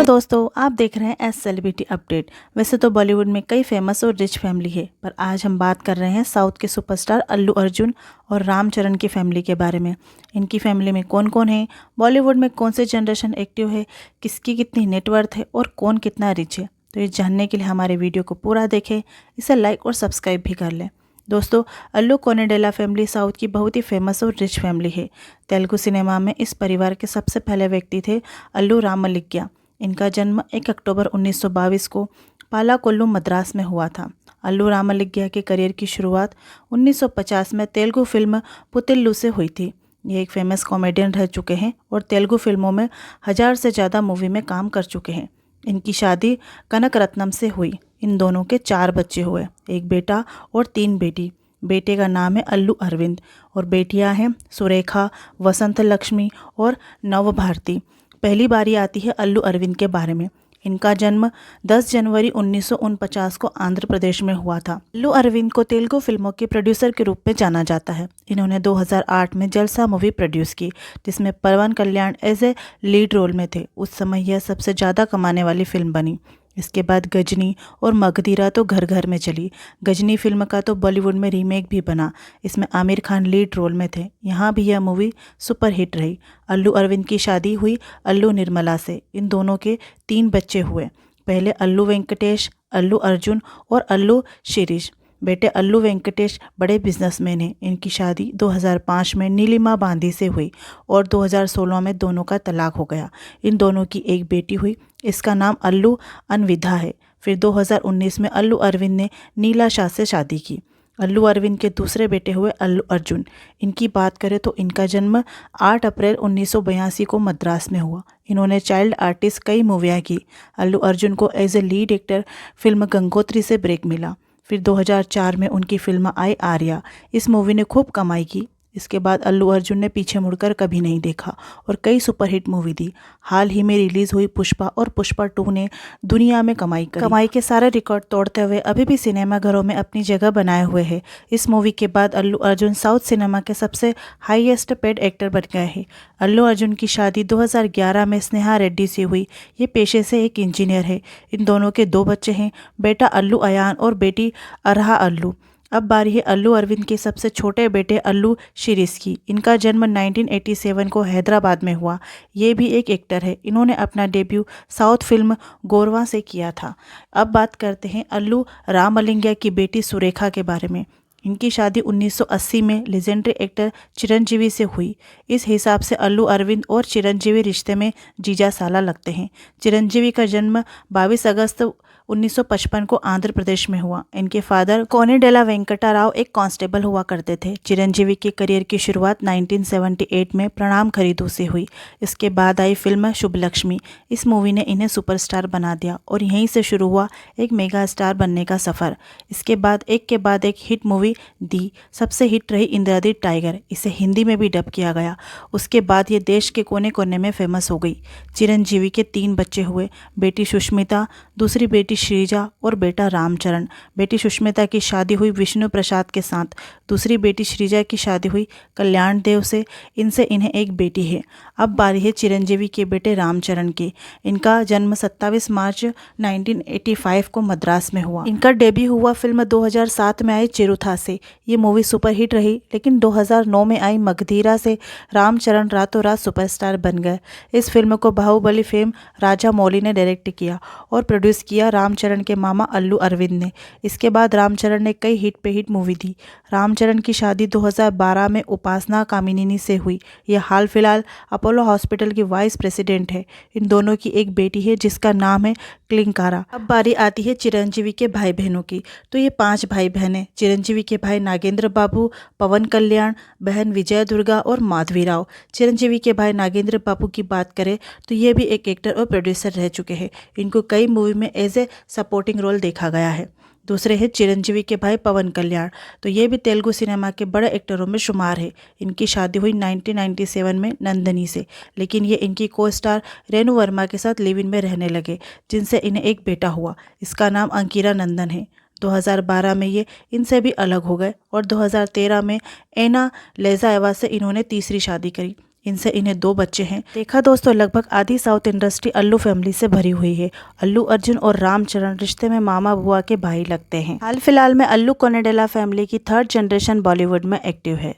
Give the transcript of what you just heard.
Hello दोस्तों, आप देख रहे हैं एस सेलिब्रिटी अपडेट। वैसे तो बॉलीवुड में कई फेमस और रिच फैमिली है, पर आज हम बात कर रहे हैं साउथ के सुपरस्टार अल्लू अर्जुन और रामचरण की फैमिली के बारे में। इनकी फैमिली में कौन कौन है, बॉलीवुड में कौन से जनरेशन एक्टिव है, किसकी कितनी नेटवर्थ है और कौन कितना रिच है। तो ये जानने के लिए हमारे वीडियो को पूरा देखें, इसे लाइक और सब्सक्राइब भी कर लें। दोस्तों, अल्लू कोनेडेला फैमिली साउथ की बहुत ही फेमस और रिच फैमिली है। तेलुगु सिनेमा में इस परिवार के सबसे पहले व्यक्ति थे अल्लू रामलिंगय्या। इनका जन्म 1 अक्टूबर 1922 को पालाकोल्लू मद्रास में हुआ था। अल्लू रामलिंगय्या के करियर की शुरुआत 1950 में तेलुगु फिल्म पुतिल्लू से हुई थी। ये एक फेमस कॉमेडियन रह चुके हैं और तेलुगु फिल्मों में 1000 से ज़्यादा मूवी में काम कर चुके हैं। इनकी शादी कनक रत्नम से हुई। इन दोनों के 4 बच्चे हुए, एक बेटा और 3 बेटी। बेटे का नाम है अल्लू अरविंद और बेटियां हैं सुरेखा, वसंत लक्ष्मी और नव भारती। पहली बारी आती है अल्लू अरविंद के बारे में। इनका जन्म 10 जनवरी 1949 को आंध्र प्रदेश में हुआ था। अल्लू अरविंद को तेलुगु फिल्मों के प्रोड्यूसर के रूप में जाना जाता है। इन्होंने 2008 में जलसा मूवी प्रोड्यूस की, जिसमें पवन कल्याण एज ए लीड रोल में थे। उस समय यह सबसे ज़्यादा कमाने वाली फिल्म बनी। इसके बाद गजनी और मगधीरा तो घर घर में चली। गजनी फिल्म का तो बॉलीवुड में रीमेक भी बना। इसमें आमिर खान लीड रोल में थे। यहाँ भी यह मूवी सुपर हिट रही। अल्लू अरविंद की शादी हुई अल्लू निर्मला से। इन दोनों के 3 बच्चे हुए। पहले अल्लू वेंकटेश, अल्लू अर्जुन और अल्लू शिरीष। बेटे अल्लू वेंकटेश बड़े बिजनेसमैन हैं। इनकी शादी 2005 में नीलिमा बांधी से हुई और 2016 में दोनों का तलाक हो गया। इन दोनों की एक बेटी हुई, इसका नाम अल्लू अनविधा है। फिर 2019 में अल्लू अरविंद ने नीला शाह से शादी की। अल्लू अरविंद के दूसरे बेटे हुए अल्लू अर्जुन। इनकी बात करें तो इनका जन्म 8 अप्रैल 1982 को मद्रास में हुआ। इन्होंने चाइल्ड आर्टिस्ट कई मूवियाँ की। अल्लू अर्जुन को as a lead actor film Gangotri से ब्रेक मिला। फिर 2004 में उनकी फिल्म आई आर्या। इस मूवी ने खूब कमाई की। इसके बाद अल्लू अर्जुन ने पीछे मुड़कर कभी नहीं देखा और कई सुपरहिट मूवी दी। हाल ही में रिलीज हुई पुष्पा और पुष्पा 2 ने दुनिया में कमाई के सारे रिकॉर्ड तोड़ते हुए अभी भी सिनेमा घरों में अपनी जगह बनाए हुए हैं। इस मूवी के बाद अल्लू अर्जुन साउथ सिनेमा के सबसे हाईएस्ट पेड एक्टर बन गए हैं। अल्लू अर्जुन की शादी 2011 में स्नेहा रेड्डी से हुई। ये पेशे से एक इंजीनियर है। इन दोनों के 2 बच्चे हैं, बेटा अल्लू अयान और बेटी अरहा अल्लू। अब बारी है अल्लू अरविंद के सबसे छोटे बेटे अल्लू शिरीष की। इनका जन्म 1987 को हैदराबाद में हुआ। ये भी एक एक्टर है। इन्होंने अपना डेब्यू साउथ फिल्म गोरवा से किया था। अब बात करते हैं अल्लू रामलिंगय्या की बेटी सुरेखा के बारे में। इनकी शादी 1980 में लेजेंडरी एक्टर चिरंजीवी से हुई। इस हिसाब से अल्लू अरविंद और चिरंजीवी रिश्ते में जीजा साला लगते हैं। चिरंजीवी का जन्म 22 अगस्त 1955 को आंध्र प्रदेश में हुआ। इनके फादर कोनेडेला वेंकटा राव एक कांस्टेबल हुआ करते थे। चिरंजीवी के करियर की शुरुआत 1978 में प्रणाम खरीदू से हुई। इसके बाद आई फिल्म शुभ लक्ष्मी। इस मूवी ने इन्हें सुपरस्टार बना दिया और यहीं से शुरू हुआ एक मेगा स्टार बनने का सफ़र। इसके बाद एक हिट मूवी दी। सबसे हिट रही इंद्रादी टाइगर। इसे हिंदी में भी डब किया गया। उसके बाद ये देश के कोने कोने में फेमस हो गई। चिरंजीवी के 3 बच्चे हुए, बेटी सुष्मिता, दूसरी बेटी श्रीजा और बेटा रामचरण। बेटी सुष्मिता की शादी हुई विष्णु प्रसाद के साथ। दूसरी बेटी श्रीजा की शादी हुई कल्याण देव से। इनसे इन्हें एक बेटी है। अब बारी है चिरंजीवी के बेटे रामचरण की। इनका जन्म 27 मार्च 1985 को मद्रास में हुआ। इनका डेब्यू हुआ फिल्म 2007 में आई चिरुथा से। ये मूवी सुपरहिट रही, लेकिन 2009 में आई मगधीरा से रामचरण रातों रात सुपरस्टार बन गए। इस फिल्म को बाहुबली फेम राजा मौली ने डायरेक्ट किया और प्रोड्यूस किया रामचरण के मामा अल्लू अरविंद ने। इसके बाद रामचरण ने कई हिट पे हिट मूवी दी। रामचरण की शादी 2012 में उपासना कामिनी से हुई। यह हाल फिलहाल अपोलो हॉस्पिटल की वाइस प्रेसिडेंट है। इन दोनों की एक बेटी है जिसका नाम है क्लिंकारा। अब बारी आती है चिरंजीवी के भाई बहनों की। तो ये 5 भाई बहन हैं। चिरंजीवी के भाई नागेंद्र बाबू, पवन कल्याण, बहन विजय दुर्गा और माधवी राव। चिरंजीवी के भाई नागेंद्र बाबू की बात करें तो ये भी एक एक्टर और प्रोड्यूसर रह चुके हैं। इनको कई मूवी में एज ए सपोर्टिंग रोल देखा गया है। दूसरे हैं चिरंजीवी के भाई पवन कल्याण। तो ये भी तेलुगु सिनेमा के बड़े एक्टरों में शुमार है। इनकी शादी हुई 1997 में नंदनी से, लेकिन ये इनकी को स्टार रेणु वर्मा के साथ लिव इन में रहने लगे, जिनसे इन्हें एक बेटा हुआ। इसका नाम अंकिरा नंदन है। 2012 में ये इनसे भी अलग हो गए और 2013 में एना लेजाएवा से इन्होंने तीसरी शादी करी। इनसे इन्हें 2 बच्चे हैं। देखा दोस्तों, लगभग आधी साउथ इंडस्ट्री अल्लू फैमिली से भरी हुई है। अल्लू अर्जुन और रामचरण रिश्ते में मामा बुआ के भाई लगते हैं। हाल फिलहाल में अल्लू कोनेडेला फैमिली की 3rd जनरेशन बॉलीवुड में एक्टिव है।